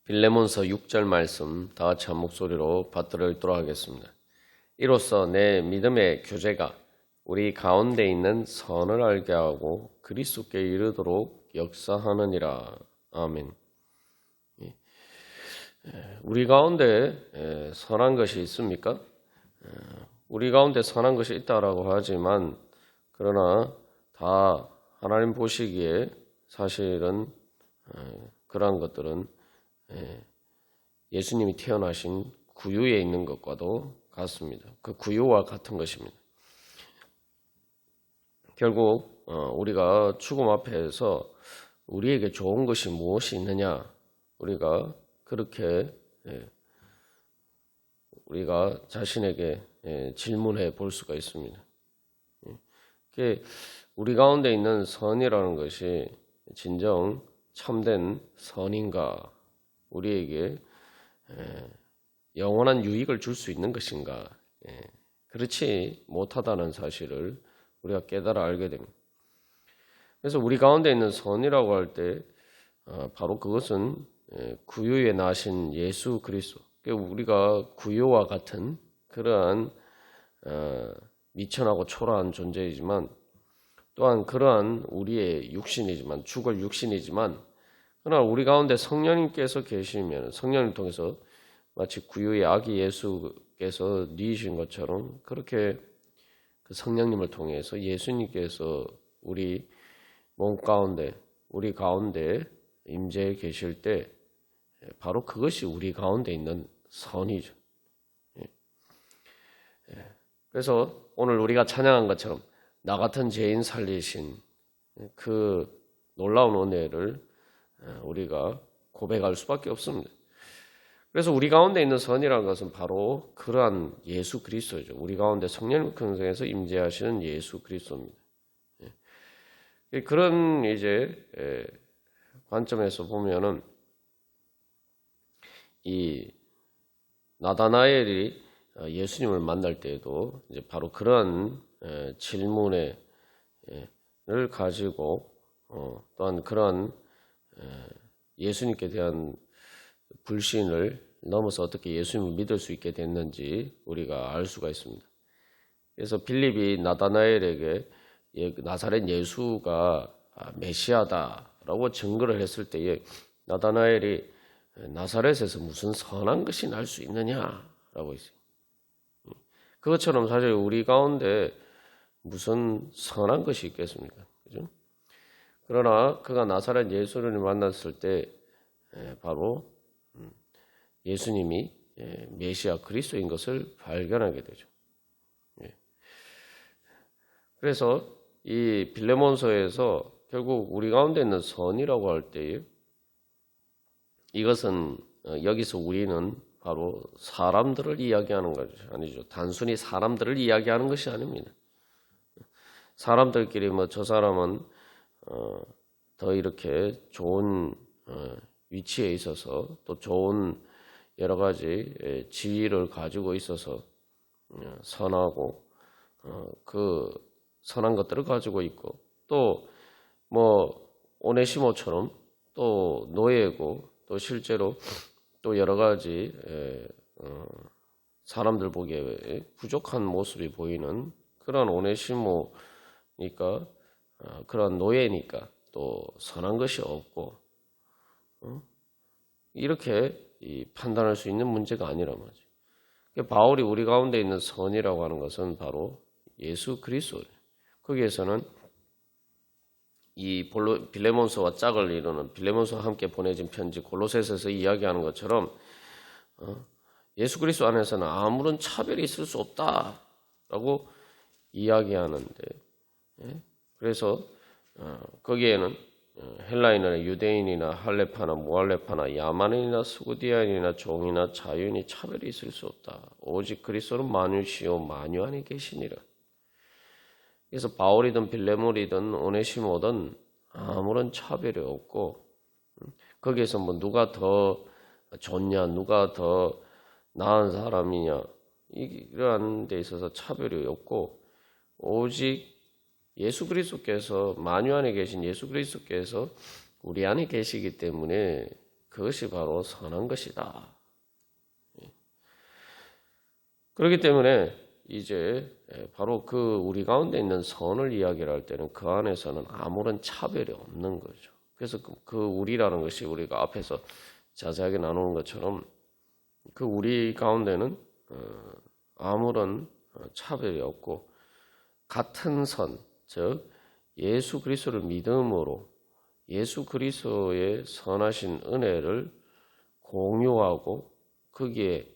빌레몬서 6절 말씀 다 같이 한 목소리로 받들어 읽도록 하겠습니다. 이로써 내 믿음의 교제가 우리 가운데 있는 선을 알게 하고 그리스도께 이르도록 역사하느니라. 아멘. 우리 가운데 선한 것이 있습니까? 우리 가운데 선한 것이 있다라고 하지만 그러나 다 하나님 보시기에 사실은 그러한 것들은 예수님이 태어나신 구유에 있는 것과도 같습니다. 그 구유와 같은 것입니다. 결국 우리가 죽음 앞에서 우리에게 좋은 것이 무엇이 있느냐, 우리가 그렇게 우리가 자신에게 질문해 볼 수가 있습니다. 우리 가운데 있는 선이라는 것이 진정 참된 선인가, 우리에게 영원한 유익을 줄 수 있는 것인가, 그렇지 못하다는 사실을 우리가 깨달아 알게 됩니다. 그래서 우리 가운데 있는 선이라고 할 때 바로 그것은 구유에 나신 예수 그리스도, 우리가 구유와 같은 그러한 미천하고 초라한 존재이지만 또한 그러한 우리의 육신이지만 죽을 육신이지만 그러나 우리 가운데 성령님께서 계시면 성령을 통해서 마치 구유의 아기 예수께서 누이신 것처럼 그렇게 그 성령님을 통해서 예수님께서 우리 몸 가운데 우리 가운데 임재해 계실 때 바로 그것이 우리 가운데 있는 선이죠. 그래서 오늘 우리가 찬양한 것처럼 나 같은 죄인 살리신 그 놀라운 은혜를 우리가 고백할 수밖에 없습니다. 그래서 우리 가운데 있는 선이라는 것은 바로 그러한 예수 그리스도죠. 우리 가운데 성령님 근성에서 임재하시는 예수 그리스도입니다. 그런 이제 관점에서 보면은 이 나다나엘이 예수님을 만날 때에도 이제 바로 그런 질문을 가지고 또한 그런 예수님께 대한 불신을 넘어서 어떻게 예수님을 믿을 수 있게 됐는지 우리가 알 수가 있습니다. 그래서 빌립이 나다나엘에게 나사렛 예수가 메시아다라고 증거를 했을 때에 나다나엘이 나사렛에서 무슨 선한 것이 날 수 있느냐라고 했어요. 그것처럼 사실 우리 가운데 무슨 선한 것이 있겠습니까? 그죠? 그러나 그가 나사렛 예수를 만났을 때 바로 예수님이 메시아 그리스도인 것을 발견하게 되죠. 그래서 이 빌레몬서에서 결국 우리 가운데 있는 선이라고 할 때 이것은 여기서 우리는 바로 사람들을 이야기하는 것이 아니죠. 단순히 사람들을 이야기하는 것이 아닙니다. 사람들끼리 뭐 저 사람은 더 이렇게 좋은 위치에 있어서 또 좋은 여러 가지 지위를 가지고 있어서 선하고 그 선한 것들을 가지고 있고 또 뭐 오네시모처럼 또 노예고 또 실제로 또 여러 가지 사람들 보기에 부족한 모습이 보이는 그런 오네시모니까 그런 노예니까 또 선한 것이 없고 이렇게 판단할 수 있는 문제가 아니란 말이죠. 바울이 우리 가운데 있는 선이라고 하는 것은 바로 예수 그리스도예요. 거기에서는 이 빌레몬서와 짝을 이루는 빌레몬서와 함께 보내진 편지 골로새서에서 이야기하는 것처럼 예수 그리스도 안에서는 아무런 차별이 있을 수 없다라고 이야기하는데 그래서 거기에는 헬라인이나 유대인이나 할레파나 무할레파나 야만인이나 스구디아인이나 종이나 자유인이 차별이 있을 수 없다. 오직 그리스도는 만유시요 만유 안에 계시니라. 그래서 바울이든 빌레몬이든 오네시모든 아무런 차별이 없고 거기에서 뭐 누가 더 좋냐 누가 더 나은 사람이냐 이러한 데 있어서 차별이 없고 오직 예수 그리스도께서 만유 안에 계신 예수 그리스도께서 우리 안에 계시기 때문에 그것이 바로 선한 것이다. 그렇기 때문에 이제 바로 그 우리 가운데 있는 선을 이야기를 할 때는 그 안에서는 아무런 차별이 없는 거죠. 그래서 그 우리라는 것이 우리가 앞에서 자세하게 나누는 것처럼 그 우리 가운데는 아무런 차별이 없고 같은 선, 즉 예수 그리스도를 믿음으로 예수 그리스도의 선하신 은혜를 공유하고 거기에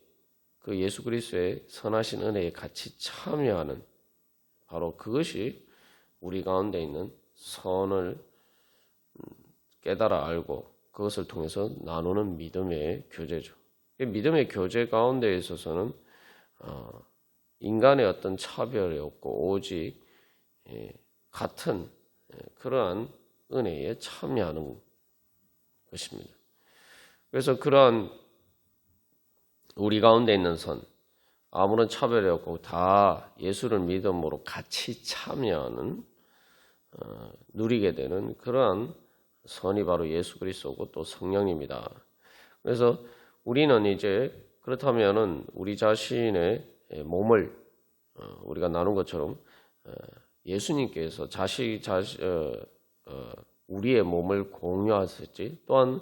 그 예수 그리스도의 선하신 은혜에 같이 참여하는 바로 그것이 우리 가운데 있는 선을 깨달아 알고 그것을 통해서 나누는 믿음의 교제죠. 믿음의 교제 가운데 있어서는 인간의 어떤 차별이 없고 오직 같은 그러한 은혜에 참여하는 것입니다. 그래서 그러한 우리 가운데 있는 선, 아무런 차별이 없고 다 예수를 믿음으로 같이 참여하는 누리게 되는 그러한 선이 바로 예수 그리스도고 또 성령입니다. 그래서 우리는 이제 그렇다면은 우리 자신의 몸을 우리가 나눈 것처럼 예수님께서 우리의 몸을 공유하셨지, 또한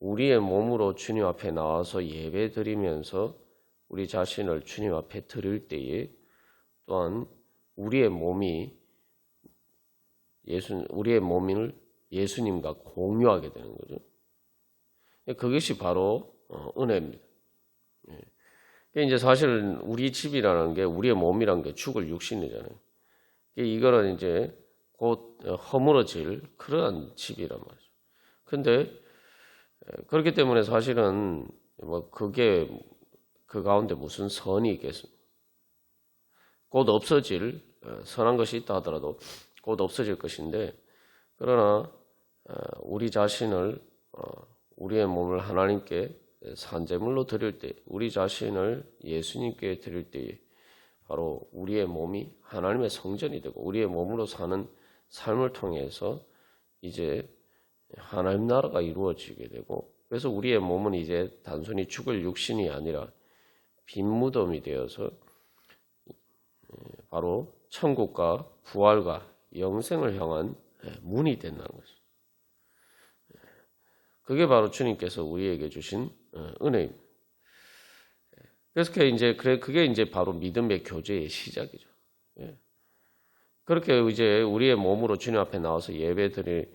우리의 몸으로 주님 앞에 나와서 예배 드리면서 우리 자신을 주님 앞에 드릴 때에 또한 우리의 몸을 예수님과 공유하게 되는 거죠. 그것이 바로 은혜입니다. 이제 사실 우리 집이라는 게 우리의 몸이라는 게 죽을 육신이잖아요. 이거는 이제 곧 허물어질 그러한 집이란 말이죠. 근데 그렇기 때문에 사실은 뭐 그게 그 가운데 무슨 선이 있겠습니까? 곧 없어질 선한 것이 있다 하더라도 곧 없어질 것인데, 그러나 우리 자신을 우리의 몸을 하나님께 산제물로 드릴 때, 우리 자신을 예수님께 드릴 때에 바로 우리의 몸이 하나님의 성전이 되고 우리의 몸으로 사는 삶을 통해서 이제 하나님 나라가 이루어지게 되고, 그래서 우리의 몸은 이제 단순히 죽을 육신이 아니라 빈 무덤이 되어서 바로 천국과 부활과 영생을 향한 문이 된다는 거죠. 그게 바로 주님께서 우리에게 주신 은혜입니다. 그래서 그게 이제 바로 믿음의 교제의 시작이죠. 그렇게 이제 우리의 몸으로 주님 앞에 나와서 예배드리고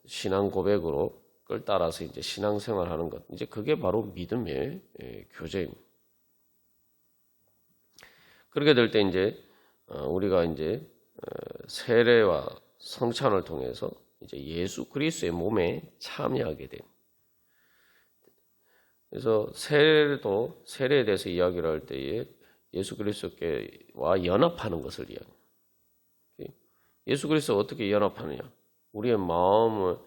신앙 고백으로 그걸 따라서 이제 신앙생활하는 것, 이제 그게 바로 믿음의 교제입니다. 그렇게 될 때 이제 우리가 이제 세례와 성찬을 통해서 이제 예수 그리스도의 몸에 참여하게 됩니다. 그래서 세례에 대해서 이야기를 할 때에 예수 그리스도와 연합하는 것을 이야기합니다. 예수 그리스도가 어떻게 연합하느냐? 우리의 마음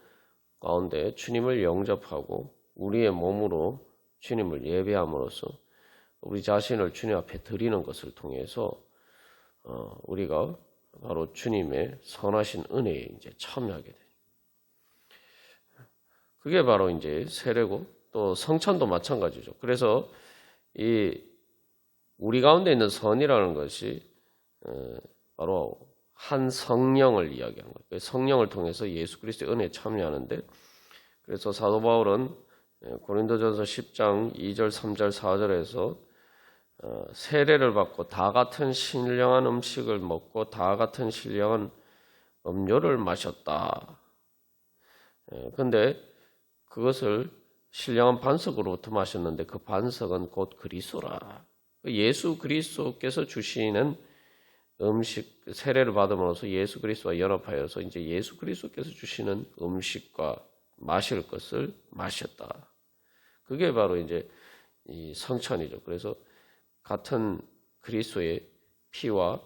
가운데 주님을 영접하고 우리의 몸으로 주님을 예배함으로써 우리 자신을 주님 앞에 드리는 것을 통해서 우리가 바로 주님의 선하신 은혜에 이제 참여하게 돼요. 그게 바로 이제 세례고, 또 성찬도 마찬가지죠. 그래서 우리 가운데 있는 선이라는 것이 바로 한 성령을 이야기하는 거예요. 성령을 통해서 예수 그리스도의 은혜에 참여하는데, 그래서 사도 바울은 고린도전서 10장 2절, 3절, 4절에서 세례를 받고 다 같은 신령한 음식을 먹고 다 같은 신령한 음료를 마셨다. 그런데 그것을 신령한 반석으로부터 마셨는데 그 반석은 곧 그리스도라. 예수 그리스도께서 주시는 음식, 세례를 받음으로써 예수 그리스도와 연합하여서 이제 예수 그리스도께서 주시는 음식과 마실 것을 마셨다. 그게 바로 이제 이 성찬이죠. 그래서 같은 그리스도의 피와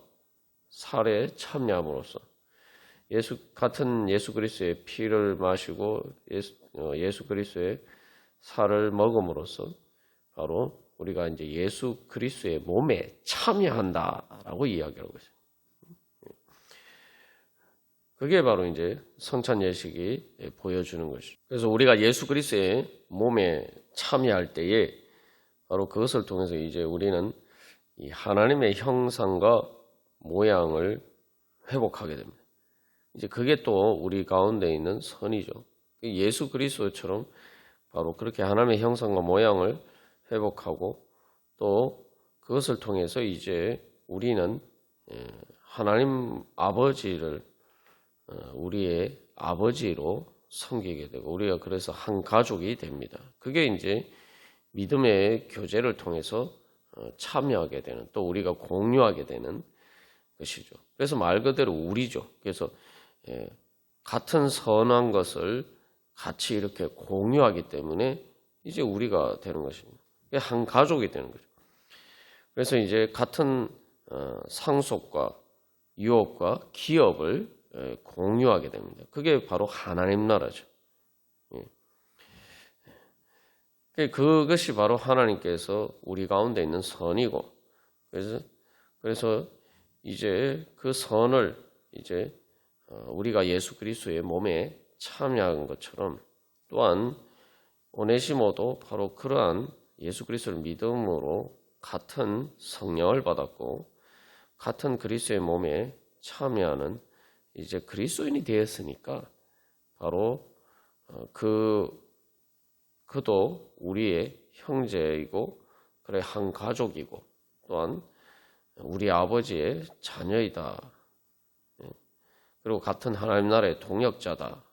살에 참여함으로써 같은 예수 그리스도의 피를 마시고 예수 그리스도의 살을 먹음으로써 바로 우리가 이제 예수 그리스도의 몸에 참여한다라고 이야기하고 있어요. 그게 바로 이제 성찬 예식이 보여주는 것이죠. 그래서 우리가 예수 그리스도의 몸에 참여할 때에 바로 그것을 통해서 이제 우리는 이 하나님의 형상과 모양을 회복하게 됩니다. 이제 그게 또 우리 가운데 있는 선이죠. 예수 그리스도처럼 바로 그렇게 하나님의 형상과 모양을 회복하고 또 그것을 통해서 이제 우리는 하나님 아버지를 우리의 아버지로 섬기게 되고 우리가 그래서 한 가족이 됩니다. 그게 이제 믿음의 교제를 통해서 참여하게 되는 또 우리가 공유하게 되는 것이죠. 그래서 말 그대로 우리죠. 그래서 같은 선한 것을 같이 이렇게 공유하기 때문에 이제 우리가 되는 것입니다. 한 가족이 되는 거죠. 그래서 이제 같은 상속과 유업과 기업을 공유하게 됩니다. 그게 바로 하나님 나라죠. 그것이 바로 하나님께서 우리 가운데 있는 선이고, 그래서 이제 그 선을 이제 우리가 예수 그리스도의 몸에 참여한 것처럼 또한 오네시모도 바로 그러한 예수 그리스도를 믿음으로 같은 성령을 받았고 같은 그리스도의 몸에 참여하는 이제 그리스도인이 되었으니까 바로 그도 우리의 형제이고 그래 한 가족이고 또한 우리 아버지의 자녀이다. 그리고 같은 하나님 나라의 동역자다.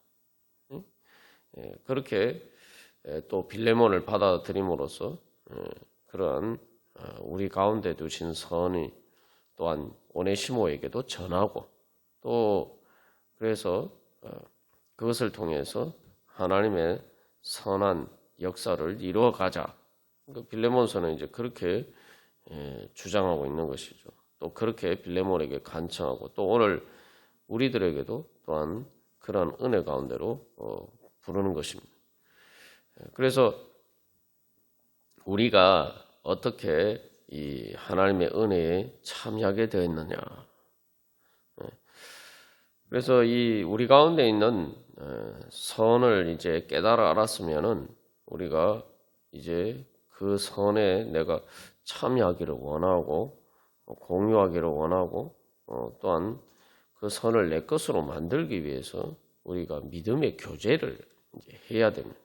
그렇게 또 빌레몬을 받아들임으로써 그러한 우리 가운데 두신 선이 또한 오네시모에게도 전하고 또 그래서 그것을 통해서 하나님의 선한 역사를 이루어가자. 그러니까 빌레몬서는 이제 그렇게 주장하고 있는 것이죠. 또 그렇게 빌레몬에게 간청하고 또 오늘 우리들에게도 또한 그러한 은혜 가운데로 부르는 것입니다. 그래서 우리가 어떻게 이 하나님의 은혜에 참여하게 되었느냐. 그래서 이 우리 가운데 있는 선을 이제 깨달아 알았으면은 우리가 이제 그 선에 내가 참여하기를 원하고 공유하기를 원하고 또한 그 선을 내 것으로 만들기 위해서 우리가 믿음의 교제를 이제 해야 됩니다.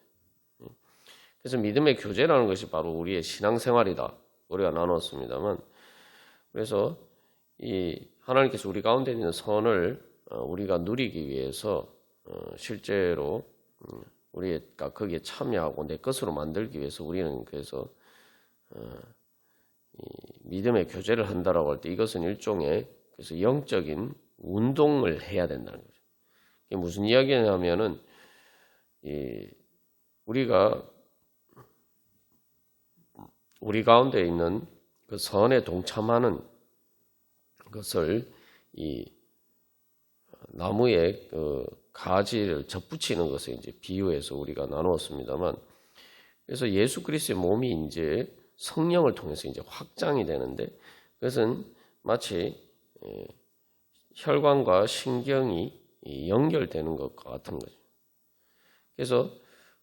그래서 믿음의 교제라는 것이 바로 우리의 신앙생활이다. 우리가 나눴습니다만 그래서 이 하나님께서 우리 가운데 있는 선을 우리가 누리기 위해서 실제로 우리가 거기에 참여하고 내 것으로 만들기 위해서 우리는 그래서 믿음의 교제를 한다라고 할 때 이것은 일종의 그래서 영적인 운동을 해야 된다는 거죠. 이게 무슨 이야기냐면은 우리가 우리 가운데 있는 그 선에 동참하는 것을 이 나무에 그 가지를 접붙이는 것을 이제 비유해서 우리가 나누었습니다만, 그래서 예수 그리스도의 몸이 이제 성령을 통해서 이제 확장이 되는데, 그것은 마치 혈관과 신경이 연결되는 것과 같은 거죠. 그래서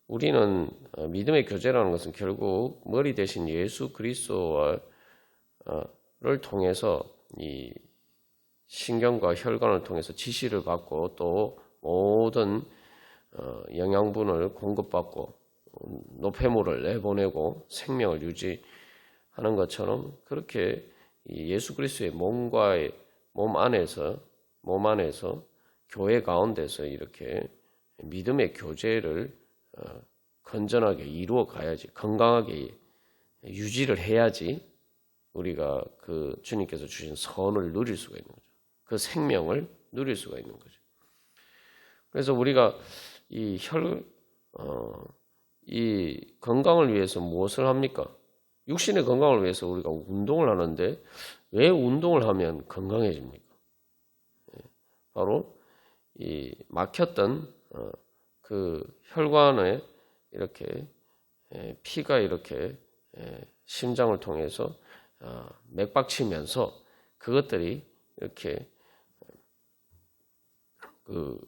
우리는 믿음의 교제라는 것은 결국 머리 대신 예수 그리스도를 통해서 이 신경과 혈관을 통해서 지시를 받고 또 모든 영양분을 공급받고 노폐물을 내보내고 생명을 유지하는 것처럼 그렇게 예수 그리스도의 몸과의 몸 안에서 교회 가운데서 이렇게 믿음의 교제를 건전하게 이루어 가야지, 건강하게 유지를 해야지 우리가 그 주님께서 주신 선을 누릴 수가 있는 거죠. 그 생명을 누릴 수가 있는 거죠. 그래서 우리가 이 건강을 위해서 무엇을 합니까? 육신의 건강을 위해서 우리가 운동을 하는데 왜 운동을 하면 건강해집니까? 바로 이 막혔던 그 혈관에 이렇게 피가 이렇게 심장을 통해서 맥박치면서 그것들이 이렇게 그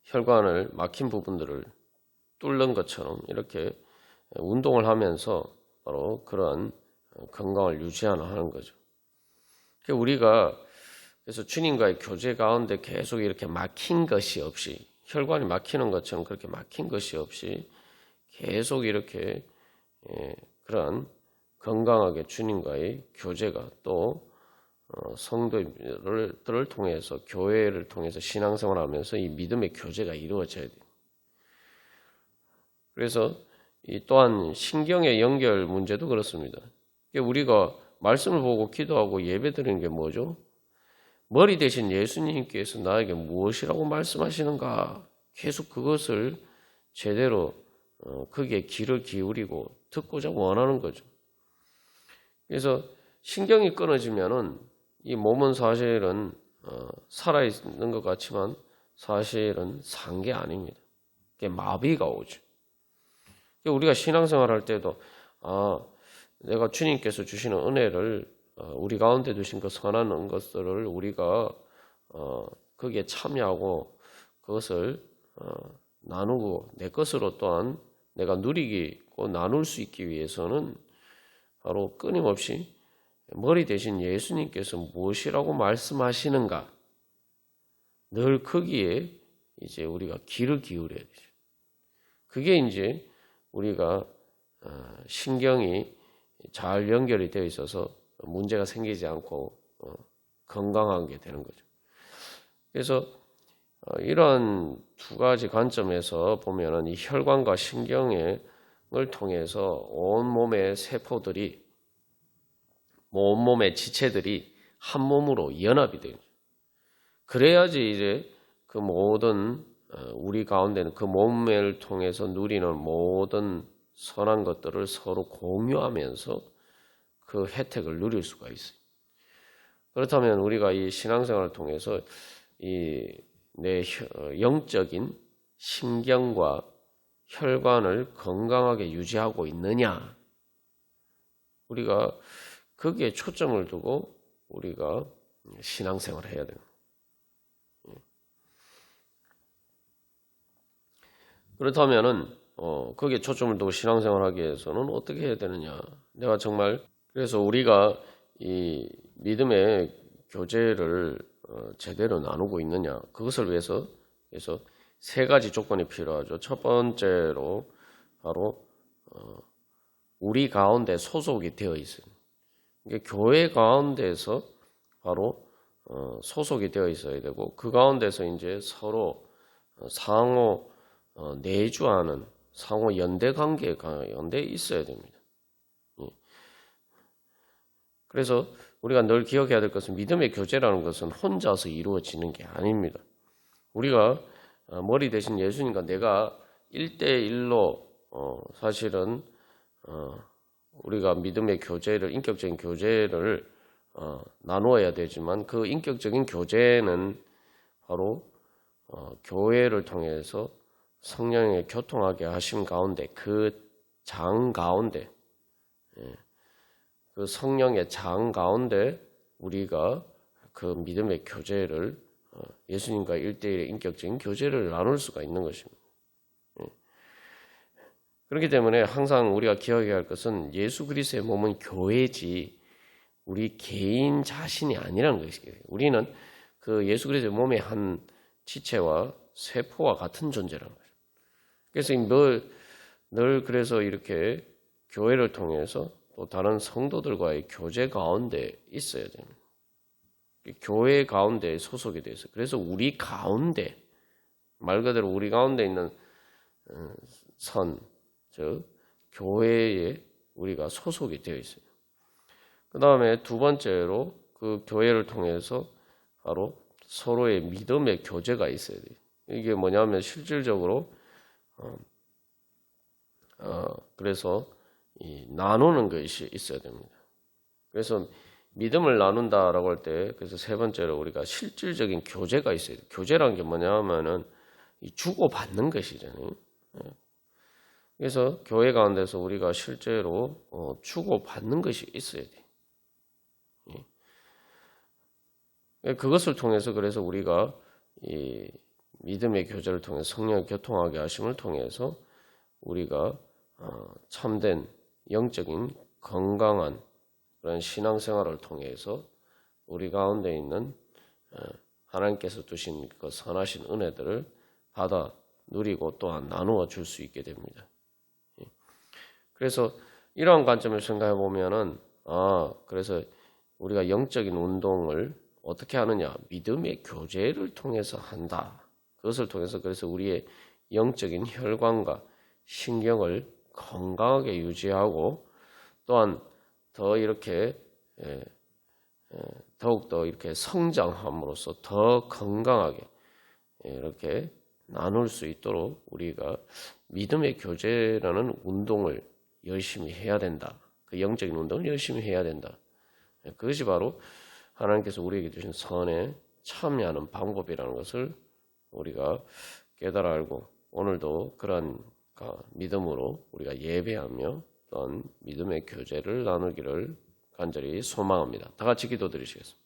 혈관을 막힌 부분들을 뚫는 것처럼 이렇게 운동을 하면서 바로 그런 건강을 유지하는 거죠. 우리가 그래서 주님과의 교제 가운데 계속 이렇게 막힌 것이 없이, 혈관이 막히는 것처럼 그렇게 막힌 것이 없이 계속 이렇게 그런 건강하게 주님과의 교제가 또 성도들을 통해서, 교회를 통해서 신앙생활을 하면서 이 믿음의 교제가 이루어져야 돼요. 그래서 또한 신경의 연결 문제도 그렇습니다. 우리가 말씀을 보고 기도하고 예배드리는 게 뭐죠? 머리 대신 예수님께서 나에게 무엇이라고 말씀하시는가? 계속 그것을 제대로 거기에 귀를 기울이고 듣고자 원하는 거죠. 그래서 신경이 끊어지면은 이 몸은 사실은 살아있는 것 같지만 사실은 산 게 아닙니다. 그게 마비가 오죠. 우리가 신앙생활 할 때도 내가 주님께서 주시는 은혜를 우리 가운데 두신 그 선한 것들을 우리가 거기에 참여하고 그것을 나누고 내 것으로 또한 내가 누리고 나눌 수 있기 위해서는 바로 끊임없이 머리 대신 예수님께서 무엇이라고 말씀하시는가 늘 거기에 이제 우리가 귀를 기울여야 되죠. 그게 이제 우리가 신경이 잘 연결이 되어 있어서 문제가 생기지 않고 건강하게 되는 거죠. 그래서 이런 두 가지 관점에서 보면은 이 혈관과 신경을 통해서 온 몸의 세포들이, 온 몸의 지체들이 한 몸으로 연합이 돼요. 그래야지 이제 그 모든 우리 가운데는 그 몸을 통해서 누리는 모든 선한 것들을 서로 공유하면서 그 혜택을 누릴 수가 있어요. 그렇다면 우리가 이 신앙생활을 통해서 이 내 영적인 신경과 혈관을 건강하게 유지하고 있느냐? 우리가 거기에 초점을 두고 우리가 신앙생활을 해야 됩니다. 그렇다면은 거기에 초점을 두고 신앙생활하기 위해서는 어떻게 해야 되느냐? 내가 정말 그래서 우리가 이 믿음의 교제를 제대로 나누고 있느냐? 그것을 위해서 그래서 세 가지 조건이 필요하죠. 첫 번째로 바로 우리 가운데 소속이 되어 있어요. 그러니까 교회 가운데서 바로 소속이 되어 있어야 되고 그 가운데서 이제 서로 상호 내주하는 상호 연대 관계가 연대에 있어야 됩니다. 그래서 우리가 늘 기억해야 될 것은 믿음의 교제라는 것은 혼자서 이루어지는 게 아닙니다. 우리가 머리 대신 예수님과 내가 1대1로 사실은 우리가 믿음의 교제를, 인격적인 교제를 나누어야 되지만 그 인격적인 교제는 바로 교회를 통해서 성령의 교통하게 하심 가운데 그 장 가운데 그 성령의 장 가운데 우리가 그 믿음의 교제를 예수님과 1대1의 인격적인 교제를 나눌 수가 있는 것입니다. 그렇기 때문에 항상 우리가 기억해야 할 것은 예수 그리스도의 몸은 교회지 우리 개인 자신이 아니라는 것이에요. 우리는 그 예수 그리스도의 몸의 한 지체와 세포와 같은 존재라는 거죠. 그래서 늘 그래서 이렇게 교회를 통해서 또 다른 성도들과의 교제 가운데 있어야 됩니다. 교회 가운데 소속이 돼서 그래서 우리 가운데 말 그대로 우리 가운데 있는 즉 교회에 우리가 소속이 되어 있어요. 그 다음에 두 번째로 그 교회를 통해서 바로 서로의 믿음의 교제가 있어야 돼요. 이게 뭐냐면 실질적으로 그래서 나누는 것이 있어야 됩니다. 그래서 믿음을 나눈다라고 할 때 그래서 세 번째로 우리가 실질적인 교제가 있어야 돼요. 교제라는 게 뭐냐면은 주고받는 것이잖아요. 그래서 교회 가운데서 우리가 실제로 주고받는 것이 있어야 돼요. 그것을 통해서 그래서 우리가 이 믿음의 교제를 통해 성령을 교통하게 하심을 통해서 우리가 참된 영적인 건강한 그런 신앙생활을 통해서 우리 가운데 있는 하나님께서 두신 그 선하신 은혜들을 받아 누리고 또한 나누어 줄 수 있게 됩니다. 그래서 이러한 관점에서 생각해 보면은 그래서 우리가 영적인 운동을 어떻게 하느냐? 믿음의 교제를 통해서 한다. 그것을 통해서 그래서 우리의 영적인 혈관과 신경을 건강하게 유지하고 또한 더 이렇게 더욱더 이렇게 성장함으로써 더 건강하게 이렇게 나눌 수 있도록 우리가 믿음의 교제라는 운동을 열심히 해야 된다. 그 영적인 운동을 열심히 해야 된다. 그것이 바로 하나님께서 우리에게 주신 선에 참여하는 방법이라는 것을 우리가 깨달아 알고 오늘도 그러한 믿음으로 우리가 예배하며 또한 믿음의 교제를 나누기를 간절히 소망합니다. 다 같이 기도드리시겠습니다.